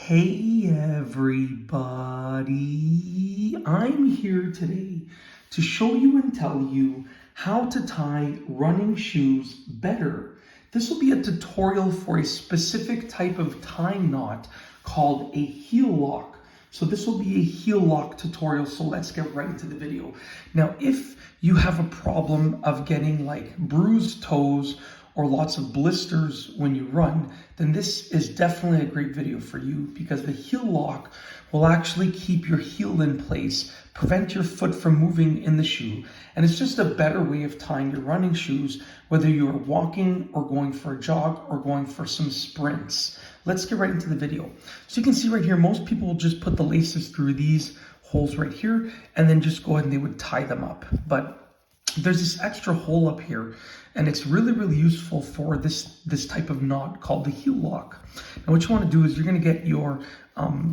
Hey everybody, I'm here today to show you and tell you how to tie running shoes better. This will be a tutorial for a specific type of tying knot called a heel lock. So this will be a heel lock tutorial, so let's get right into the video. Now, if you have a problem of getting like bruised toes or lots of blisters when you run, then this is definitely a great video for you because the heel lock will actually keep your heel in place, prevent your foot from moving in the shoe, and it's just a better way of tying your running shoes, whether you are walking or going for a jog or going for some sprints. Let's get right into the video. So you can see right here, most people will just put the laces through these holes right here and then just go ahead and they would tie them up. But there's this extra hole up here, and it's really useful for this type of knot called the heel lock. Now what you want to do is you're going to get your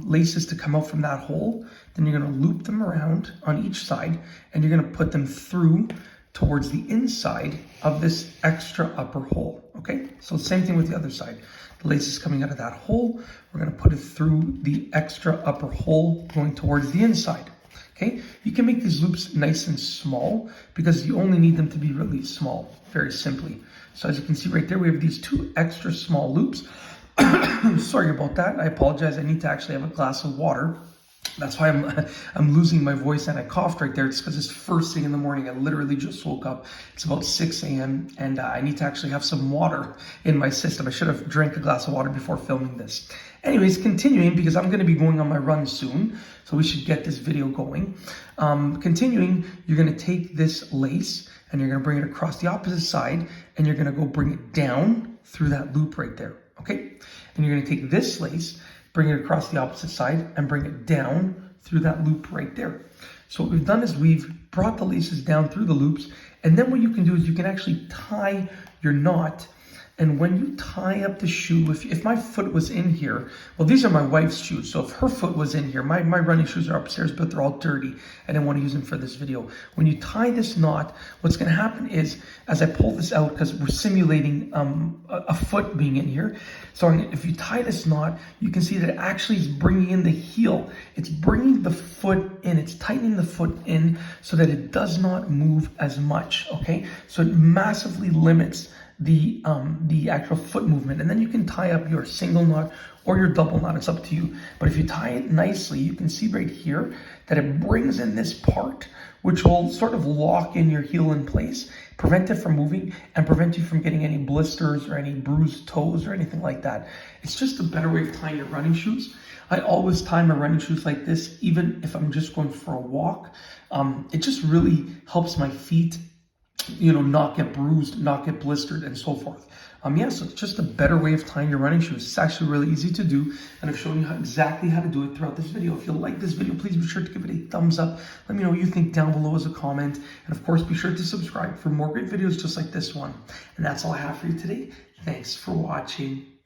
laces to come out from that hole, then you're going to loop them around on each side, and you're going to put them through towards the inside of this extra upper hole. Okay, so same thing with the other side. The lace is coming out of that hole, we're going to put it through the extra upper hole going towards the inside. Okay, you can make these loops nice and small because you only need them to be really small, very simply. So as you can see right there, we have these two extra small loops. Sorry about that, I apologize. I need to actually have a glass of water. That's why I'm losing my voice and I coughed right there. It's because it's first thing in the morning. I literally just woke up. It's about 6 a.m. and I need to actually have some water in my system. I should have drank a glass of water before filming this. Anyways, continuing, because I'm going to be going on my run soon, so we should get this video going. Continuing, you're going to take this lace and you're going to bring it across the opposite side and you're going to go bring it down through that loop right there, okay? And you're going to take this lace, bring it across the opposite side and bring it down through that loop right there. So what we've done is we've brought the laces down through the loops, and then what you can do is you can actually tie your knot. And when you tie up the shoe, if my foot was in here, well, these are my wife's shoes. So if her foot was in here, my running shoes are upstairs, but they're all dirty. I didn't want to use them for this video. When you tie this knot, what's going to happen is, as I pull this out, because we're simulating a foot being in here. So if you tie this knot, you can see that it actually is bringing in the heel. It's bringing the foot in. It's tightening the foot in so that it does not move as much, okay? So it massively limits the actual foot movement, and then you can tie up your single knot or your double knot. It's up to you. But if you tie it nicely, you can see right here that it brings in this part, which will sort of lock in your heel in place, prevent it from moving, and prevent you from getting any blisters or any bruised toes or anything like that. It's just a better way of tying your running shoes. I always tie my running shoes like this, even if I'm just going for a walk. It just really helps my feet, you know, not get bruised, not get blistered, and so forth. Yeah, so it's just a better way of tying your running shoes. It's actually really easy to do, and I've shown you exactly how to do it throughout this video. If you like this video, please be sure to give it a thumbs up. Let me know what you think down below as a comment, and of course, be sure to subscribe for more great videos just like this one. And that's all I have for you today. Thanks for watching.